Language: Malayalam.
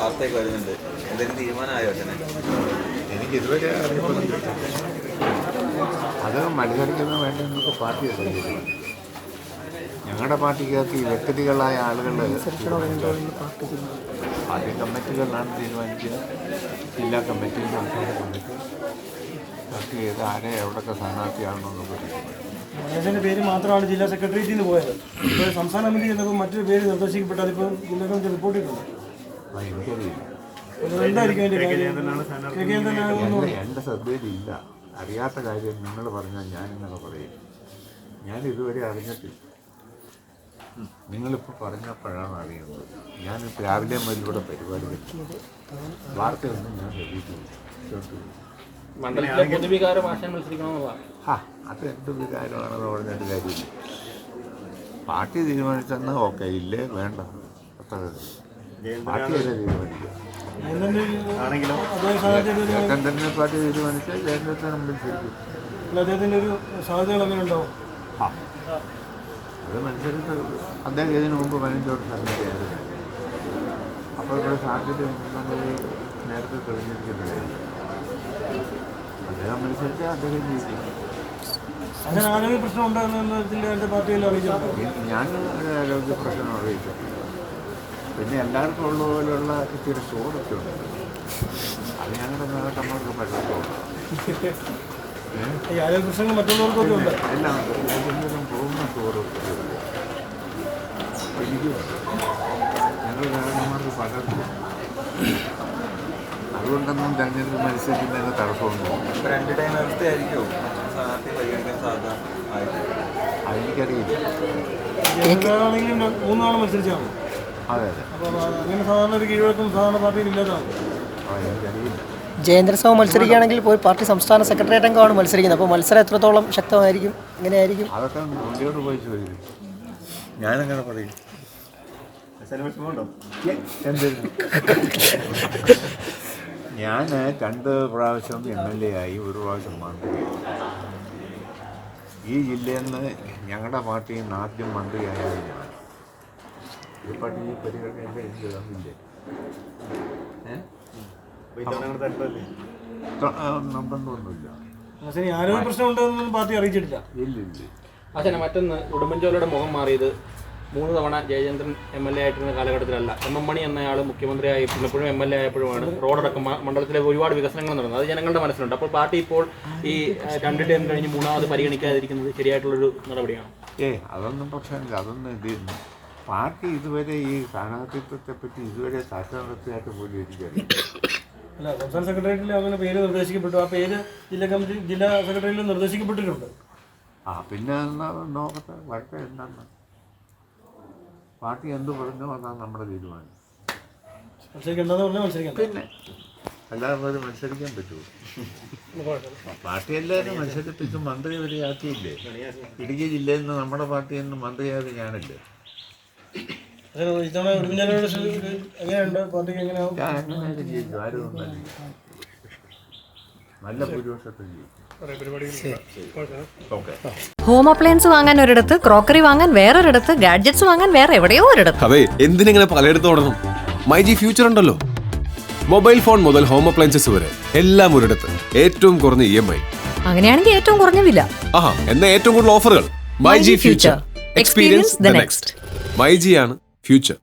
വാർത്തയൊക്കെ വരുന്നുണ്ട്. എന്തെങ്കിലും തീരുമാനമായോ അച്ഛനെ? എനിക്ക് ഇതുവരെ അറിയപ്പെടുന്നില്ല. അത് മത്സരിക്കുന്ന വേണ്ട നമുക്ക് പാർട്ടി ഞങ്ങളുടെ പാർട്ടിക്കകത്ത് ഈ വ്യക്തികളായ ആളുകൾ പാർട്ടി കമ്മിറ്റികളിലാണ് തീരുമാനിക്കുക. ജില്ലാ കമ്മിറ്റിയും സംസ്ഥാന കമ്മിറ്റി ചർച്ച ചെയ്ത് ആരെ എവിടെയൊക്കെ സ്ഥാനാർത്ഥിയാണെന്നൊന്നും ഗണേശൻ്റെ പേര് മാത്രമാണ് ജില്ലാ സെക്രട്ടേറിയറ്റിൽ നിന്ന് പോയത്. ഇപ്പോൾ സംസ്ഥാന കമ്മിറ്റി ചെന്നപ്പോൾ മറ്റൊരു പേര് നിർദ്ദേശിക്കപ്പെട്ടത് അതിപ്പോൾ ജില്ലാ കമ്മിറ്റി റിപ്പോർട്ട് ചെയ്തിട്ടുണ്ട്. എനിക്കറിയില്ല, എന്തായിരിക്കും അതിൻ്റെ എൻ്റെ ശ്രദ്ധയിലില്ല. അറിയാത്ത കാര്യം നിങ്ങൾ പറഞ്ഞാൽ ഞാനിങ്ങനെ പറയും. ഞാൻ ഇതുവരെ അറിഞ്ഞിട്ടില്ല. നിങ്ങളിപ്പോൾ പറഞ്ഞപ്പോഴാണ് അറിയുന്നത്. ഞാനിപ്പോൾ രാവിലെ മുതലിലൂടെ പരിപാടി വെച്ചത് വാർത്തയൊന്നും ഞാൻ ശ്രദ്ധിക്കുന്നു. അത് എന്ത് വികാരമാണെന്ന് പറഞ്ഞിട്ട് കാര്യമില്ല. പാർട്ടി തീരുമാനിച്ചെന്ന് ഓക്കെ, ഇല്ലേ വേണ്ട, അത്ര പാർട്ടിയല്ലേ തീരുമാനിക്കുക. ജയന്തൻ തന്നെ പാർട്ടി തീരുമാനിച്ചാൽ ജയന്തത്തെ നമ്മൾ ശരിക്കും അദ്ദേഹത്തിൻ്റെ ഒരു സാധ്യതകൾ അങ്ങനെ ഉണ്ടാവും. അത് മത്സരിച്ച് അദ്ദേഹം ഇതിനു മുമ്പ് 15 വർഷം സർവീസായിരുന്നു. അപ്പോൾ ഇവിടെ സാധ്യത നമ്മൾ നേരത്തെ തെളിഞ്ഞിരിക്കുന്നത്. അദ്ദേഹം മത്സരിച്ചാൽ അദ്ദേഹം ജയിക്കും. അങ്ങനെ ആരോഗ്യ പ്രശ്നം ഉണ്ടാകുന്നതിൻ്റെ എൻ്റെ പാർട്ടിയിൽ അറിയിച്ചിട്ടുണ്ട്. ഞാൻ ഒരു ആരോഗ്യ പ്രശ്നം അറിയിച്ചിട്ടില്ല. പിന്നെ എല്ലാവർക്കും ഉള്ള പോലെയുള്ള ഇത്തിരി ഷോറൊക്കെ ഉണ്ട്. അത് ഞങ്ങളുടെ നേട്ടന്മാർക്ക് പറ്റത്തുള്ളൂ. ഈ ആരോഗ്യ പ്രശ്നങ്ങൾ മറ്റുള്ളവർക്കൊക്കെ ഉണ്ട്. എല്ലാം എന്തെങ്കിലും പോകുന്ന ഷോറൊക്കെ എനിക്ക് ഞങ്ങൾ നേട്ടന്മാർക്ക് പലർക്കും. അതുകൊണ്ടൊന്നും തെരഞ്ഞെടുപ്പ് മത്സരിക്കുന്നതിന് തടസ്സമൊന്നും 2 ടൈം വ്യവസ്ഥയായിരിക്കും സ്ഥാനാർത്ഥി പരിഗണിക്കാൻ സാധ്യത ആയിട്ട്. അതെനിക്കറിയില്ല. എന്താണെങ്കിലും 3 തവണ മത്സരിച്ചാണ്. അതെ അതെ, അപ്പോൾ അങ്ങനെ സാധാരണ ഒരു കീഴ്വഴക്കം സാധാരണ പാർട്ടിയിൽ ഇല്ലാതാണ്. എനിക്കറിയില്ല. ജയേന്ദ്രസഭ മത്സരിക്കുകയാണെങ്കിൽ പോയി പാർട്ടി സംസ്ഥാന സെക്രട്ടേറിയറ്റ് അംഗമാണ് മത്സരിക്കുന്നത്. അപ്പോൾ മത്സരം എത്രത്തോളം ശക്തമായിരിക്കും, എങ്ങനെയായിരിക്കും? അതൊക്കെ മുന്നോട്ട് പോയി ചോദിക്കും. ഞാനങ്ങനെ പറയും. എന്തിനും ഞാൻ 2 പ്രാവശ്യം MLA ആയി, 1 പ്രാവശ്യം മന്ത്രിയായി. ഈ ജില്ലയിൽ നിന്ന് ഞങ്ങളുടെ പാർട്ടിയിൽ നിന്ന് ആദ്യം മന്ത്രിയായത് ഞാൻ. ഈ പാർട്ടി പരിഗണന എനിക്ക് തന്നില്ലേ? നമ്പൊന്നുമില്ല. ആരോഗ്യ പ്രശ്നം ഉണ്ടെന്നൊന്നും പാർട്ടി അറിയിച്ചിട്ടില്ല. ഇല്ല. അച്ഛനെ മറ്റൊന്ന്, ഉടുമ്പൻചോലയുടെ മുഖം മാറിയത് 3 തവണ ജയചന്ദ്രൻ MLA ആയിട്ടിരുന്ന കാലഘട്ടത്തിലല്ല. MM മണി എന്നയാൾ മുഖ്യമന്ത്രിയായപ്പോഴും MLA ആയപ്പോഴുമാണ് റോഡടക്കം മണ്ഡലത്തിലെ ഒരുപാട് വികസനങ്ങൾ നടന്നത്. അത് ജനങ്ങളുടെ മനസ്സിലുണ്ട്. അപ്പോൾ പാർട്ടി ഇപ്പോൾ ഈ 2 ടൈം കഴിഞ്ഞ് 3ാമത് പരിഗണിക്കാതിരിക്കുന്നത് ശരിയായിട്ടുള്ളൊരു നടപടിയാണ്. അതൊന്നും പ്രശ്നമില്ല. അതൊന്നും ഇത് പാർട്ടി ഇതുവരെ ഈ സ്ഥാനാർത്ഥിത്വത്തെപ്പറ്റി ഇതുവരെ ചർച്ച നടത്തിയായിട്ട് പോലും എനിക്കറിയാം. അല്ല, സംസ്ഥാന സെക്രട്ടേറിയറ്റിൽ അങ്ങനെ പേര് നിർദ്ദേശിക്കപ്പെട്ടു. ആ പേര് ജില്ലാ സെക്രട്ടേറിയറ്റിൽ നിർദ്ദേശിക്കപ്പെട്ടിട്ടുണ്ട്. പിന്നെ നോക്കട്ടെ, വരട്ടെ. എന്താണ് പാർട്ടി എന്ത് പറഞ്ഞോ അതാണ് നമ്മുടെ തീരുമാനം. മത്സരിക്കേണ്ടതെന്ന് പറഞ്ഞാൽ മത്സരിക്കണം. പിന്നെ എല്ലാവരും മത്സരിക്കാൻ പറ്റുമോ? പാർട്ടി എല്ലാവരും മത്സരിപ്പിച്ച് മന്ത്രി വരെ ആക്കിയില്ലേ? ഇടുക്കി ജില്ലയിൽ നിന്ന് നമ്മുടെ പാർട്ടിയിൽ നിന്ന് മന്ത്രിയായത് ഞാനല്ലേ. ഇത്തവണ ഉടുമ്പൻചോലയുടെ എങ്ങനെയുണ്ട്? പാർട്ടിക്ക് എങ്ങനെയാവും? ഞാൻ എങ്ങനെയൊക്കെ ജയിക്കും, ആരും ഒന്നല്ല, നല്ല ഭൂരിപക്ഷത്തിൽ ജയിക്കും. ഹോം അപ്ലയൻസ് വാങ്ങാൻ ഒരിടത്ത്, ക്രോക്കറി വാങ്ങാൻ വേറൊരിടത്ത്, ഗാഡ്ജറ്റ്സ് വാങ്ങാൻ വേറെ എവിടെയോ ഒരിടത്ത്. അതെ, എന്തിനിങ്ങനെ പലയിടത്തും ഓടണം? മൈജി ഫ്യൂച്ചർ ഉണ്ടല്ലോ. മൊബൈൽ ഫോൺ മുതൽ ഹോം അപ്ലയൻസസ് വരെ എല്ലാം ഒരിടത്ത്, ഏറ്റവും കുറഞ്ഞ EMI. അങ്ങനെയാണെങ്കിൽ ഏറ്റവും കുറഞ്ഞ വില. എന്നാ ഏറ്റവും കൂടുതൽ ഓഫറുകൾ. MyG future, experience the next. MyG ആണ് ഫ്യൂച്ചർ.